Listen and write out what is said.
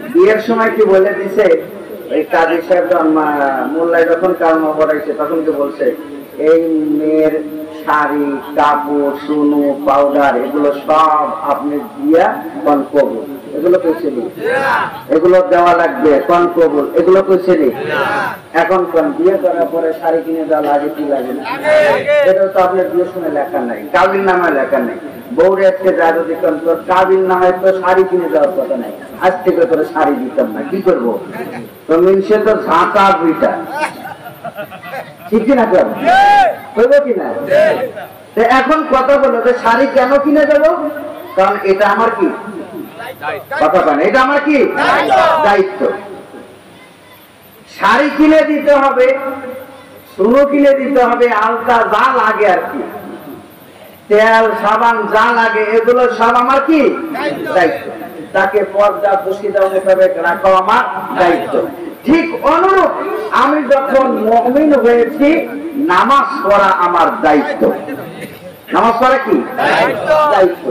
বিয়ের সময় কি বলে দিছে এই কাজী সাহেব মোল্লায় যখন কালমা পড়াইছে তখন কি বলছে এই মেয়ের শাড়ি কাপড় সোনো পাউডার এগুলো সব আপনি দিয়া কন কবুল এগুলো কইছিলি এগুলো দেওয়া লাগবে কন কবুল এগুলো কইছিলি এখন কোন বিয়ে করার পরে শাড়ি কিনে দেওয়া লাগে কি লাগে না এটা তো আপনার বিয়ের সময় লেখা নাই কাবিল নামে লেখা নাই বউরে আজকে যা যদি কোন তোর কাবিল নামে তো শাড়ি কিনে দেওয়ার কথা নাই আজ থেকে তোর শাড়ি দিতাম না কি করবো তো মিনসে তো ঝাঁকা বুইটা ঠিক কিনা করবো কিনা এখন কথা বলো যে শাড়ি কেন কিনে দেবো কারণ এটা আমার কি কথা বলে এটা আমার কি দায়িত্ব শাড়ি কিনে দিতে হবে সোনো কিনে দিতে হবে আলতা যা লাগে আর কি তেল সাবান যা লাগে এগুলো সব আমার কি দায়িত্ব তাকে পর্দা পুষিদা মোতাবেক রাখা আমার দায়িত্ব ঠিক অনুরূপ আমি যখন মুমিন হয়েছি নামাজ পড়া আমার দায়িত্ব নামাজ পড়া কি দায়িত্ব